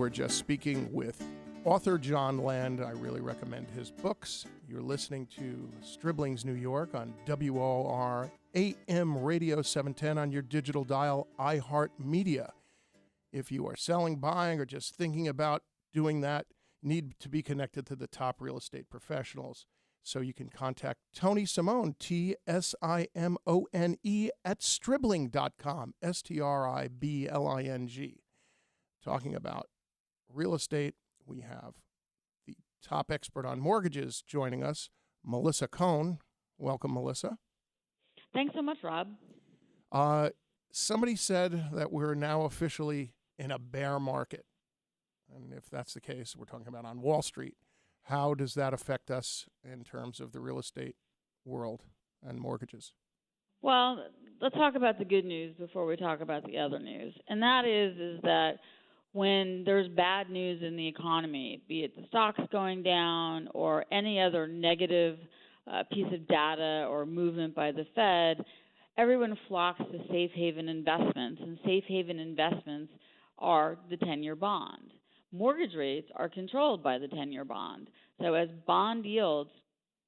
were just speaking with author John Land. I really recommend his books. You're listening to Stribling's New York on WOR AM Radio 710 on your digital dial, iHeartMedia. If you are selling, buying, or just thinking about doing that, you need to be connected to the top real estate professionals. So you can contact Tony Simone, Tsimone, at stribling.com, Stribling. Talking about real estate, we have the top expert on mortgages joining us, Melissa Cohn. Welcome, Melissa. Thanks so much, Rob. Somebody said that we're now officially in a bear market. And if that's the case, we're talking about on Wall Street. How does that affect us in terms of the real estate world and mortgages? Well, let's talk about the good news before we talk about the other news. And that is that when there's bad news in the economy, be it the stocks going down or any other negative piece of data or movement by the Fed, everyone flocks to safe haven investments, and safe haven investments are the 10-year bond. Mortgage rates are controlled by the 10-year bond. So as bond yields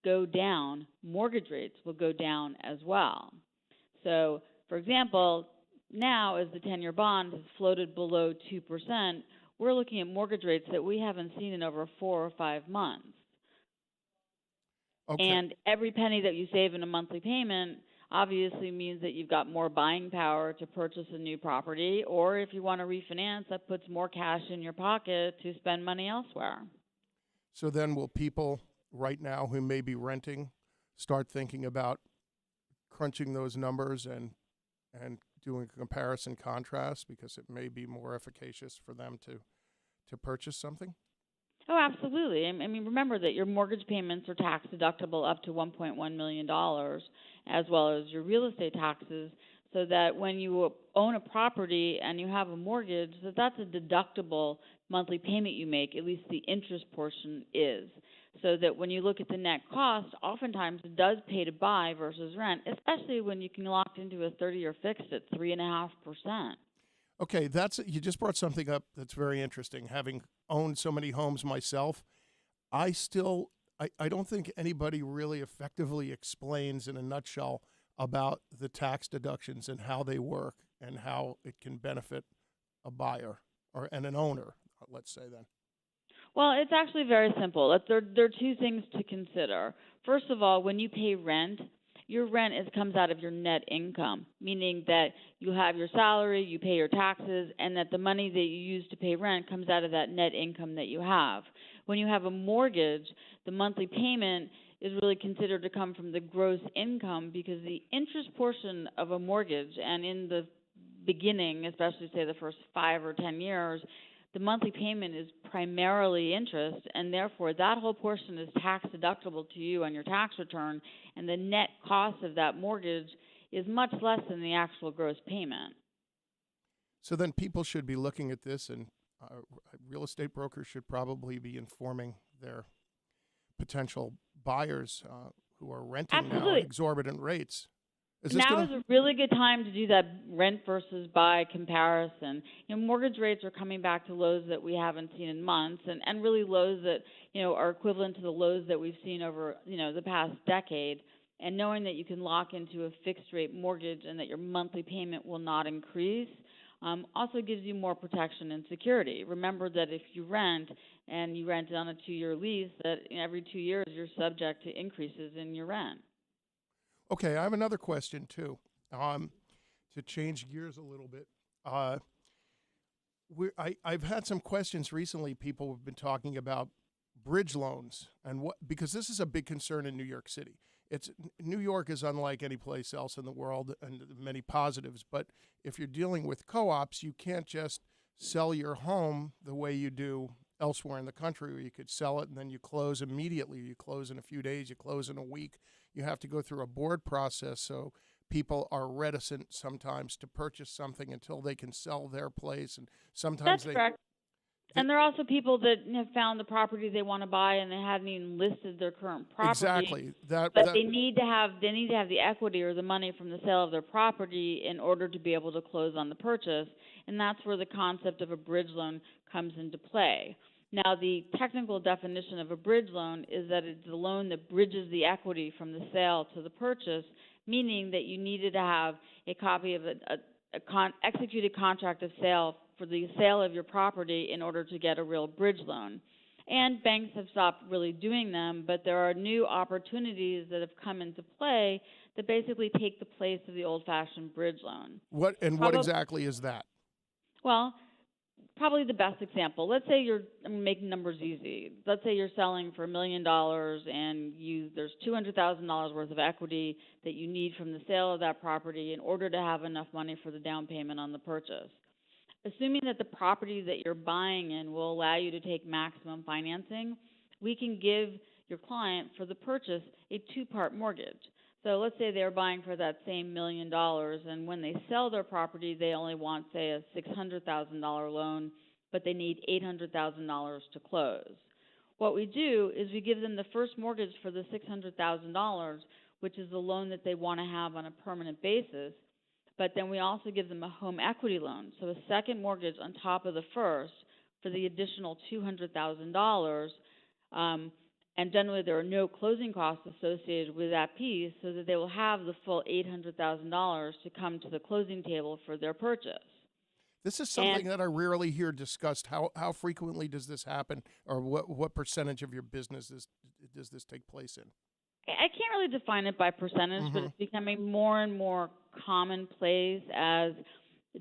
go down, mortgage rates will go down as well. So, for example, now as the 10-year bond has floated below 2%, we're looking at mortgage rates that we haven't seen in over 4 or 5 months. Okay. And every penny that you save in a monthly payment obviously means that you've got more buying power to purchase a new property, or if you want to refinance, that puts more cash in your pocket to spend money elsewhere. So then will people right now who may be renting start thinking about crunching those numbers and doing a comparison contrast because it may be more efficacious for them to purchase something? Oh, absolutely. I mean, remember that your mortgage payments are tax deductible up to $1.1 million, as well as your real estate taxes, so that when you own a property and you have a mortgage, that's a deductible monthly payment you make, at least the interest portion is. So that when you look at the net cost, oftentimes it does pay to buy versus rent, especially when you can lock into a 30-year fixed at 3.5%. Okay, you just brought something up that's very interesting. Having owned so many homes myself, I don't think anybody really effectively explains in a nutshell about the tax deductions and how they work and how it can benefit a buyer and an owner, let's say then. Well, it's actually very simple. There are two things to consider. First of all, when you pay rent, your rent comes out of your net income, meaning that you have your salary, you pay your taxes, and that the money that you use to pay rent comes out of that net income that you have. When you have a mortgage, the monthly payment is really considered to come from the gross income because the interest portion of a mortgage, and in the beginning, especially say the first 5 or 10 years, the monthly payment is primarily interest, and therefore that whole portion is tax deductible to you on your tax return, and the net cost of that mortgage is much less than the actual gross payment. So then people should be looking at this, and real estate brokers should probably be informing their potential buyers who are renting now at exorbitant rates. Now is a really good time to do that rent versus buy comparison. Mortgage rates are coming back to lows that we haven't seen in months, and really lows that are equivalent to the lows that we've seen over the past decade. And knowing that you can lock into a fixed rate mortgage and that your monthly payment will not increase also gives you more protection and security. Remember that if you rent and you rent on a 2-year lease, that every 2 years you're subject to increases in your rent. Okay, I have another question too. To change gears a little bit, I've had some questions recently. People have been talking about bridge loans and because this is a big concern in New York City. New York is unlike any place else in the world, and many positives. But if you're dealing with co-ops, you can't just sell your home the way you do elsewhere in the country, where you could sell it and then you close immediately. You close in a few days, you close in a week. You have to go through a board process, so people are reticent sometimes to purchase something until they can sell their place. And sometimes That's correct. And there are also people that have found the property they want to buy and they haven't even listed their current property. Exactly. But they need to have the equity or the money from the sale of their property in order to be able to close on the purchase, and that's where the concept of a bridge loan comes into play. Now, the technical definition of a bridge loan is that it's a loan that bridges the equity from the sale to the purchase, meaning that you needed to have a copy of executed contract of sale for the sale of your property in order to get a real bridge loan. And banks have stopped really doing them, but there are new opportunities that have come into play that basically take the place of the old-fashioned bridge loan. What exactly is that? Well, probably the best example. Let's say I'm making numbers easy. Let's say you're selling for $1 million and there's $200,000 worth of equity that you need from the sale of that property in order to have enough money for the down payment on the purchase. Assuming that the property that you're buying in will allow you to take maximum financing, we can give your client for the purchase a two-part mortgage. So let's say they're buying for that same $1 million, and when they sell their property, they only want, say, a $600,000 loan, but they need $800,000 to close. What we do is we give them the first mortgage for the $600,000, which is the loan that they want to have on a permanent basis, but then we also give them a home equity loan, so a second mortgage on top of the first for the additional $200,000. And generally there are no closing costs associated with that piece, so that they will have the full $800,000 to come to the closing table for their purchase. This is something that I rarely hear discussed. How frequently does this happen, or what percentage of your business does this take place in? I can't really define it by percentage, but it's becoming more and more commonplace as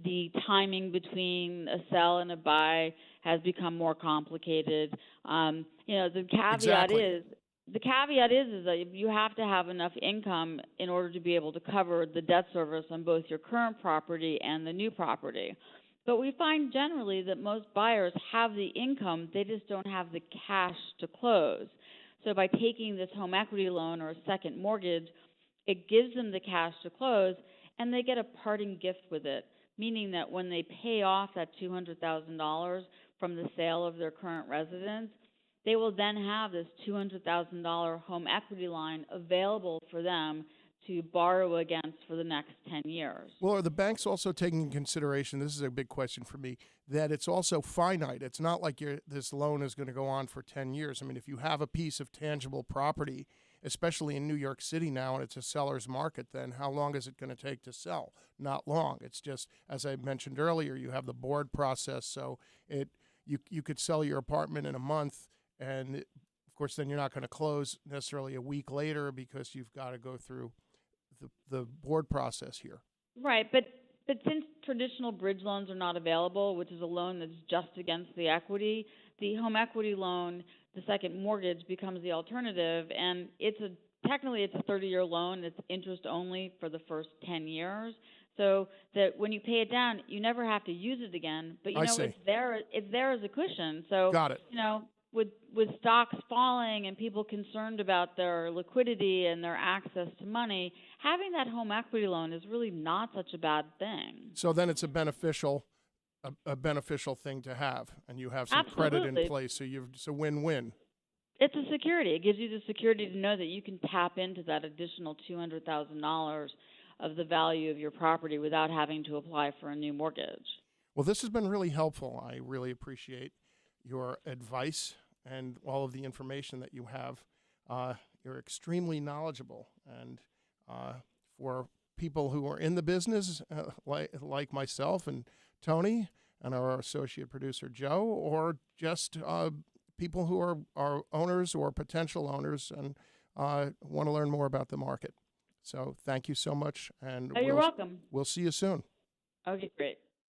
the timing between a sell and a buy has become more complicated. The caveat is that you have to have enough income in order to be able to cover the debt service on both your current property and the new property. But we find generally that most buyers have the income, they just don't have the cash to close. So by taking this home equity loan or a second mortgage, it gives them the cash to close, and they get a parting gift with it, meaning that when they pay off that $200,000 from the sale of their current residence, they will then have this $200,000 home equity line available for them to borrow against for the next 10 years. Well, are the banks also taking into consideration, this is a big question for me, that it's also finite? It's not like this loan is going to go on for 10 years. I mean, if you have a piece of tangible property, especially in New York City now, and it's a seller's market, then how long is it going to take to sell? Not long. It's just, as I mentioned earlier, you have the board process, so you could sell your apartment in a month, and of course then you're not going to close necessarily a week later because you've got to go through the board process here. Right, but since traditional bridge loans are not available, which is a loan that's just against the equity, the home equity loan, the second mortgage, becomes the alternative, and technically it's a 30-year loan. It's interest only for the first 10 years, so that when you pay it down, you never have to use it again. But it's there as a cushion. So got it. With stocks falling and people concerned about their liquidity and their access to money, having that home equity loan is really not such a bad thing. So then it's a beneficial thing to have, and you have some Absolutely. credit in place, so it's a win-win. It's a security. It gives you the security to know that you can tap into that additional $200,000 of the value of your property without having to apply for a new mortgage. Well, this has been really helpful. I really appreciate your advice and all of the information that you have. You're extremely knowledgeable, and for people who are in the business, like myself and Tony and our associate producer Joe, or just people who are owners or potential owners and want to learn more about the market. So thank you so much, and you're welcome. We'll see you soon. Okay, great.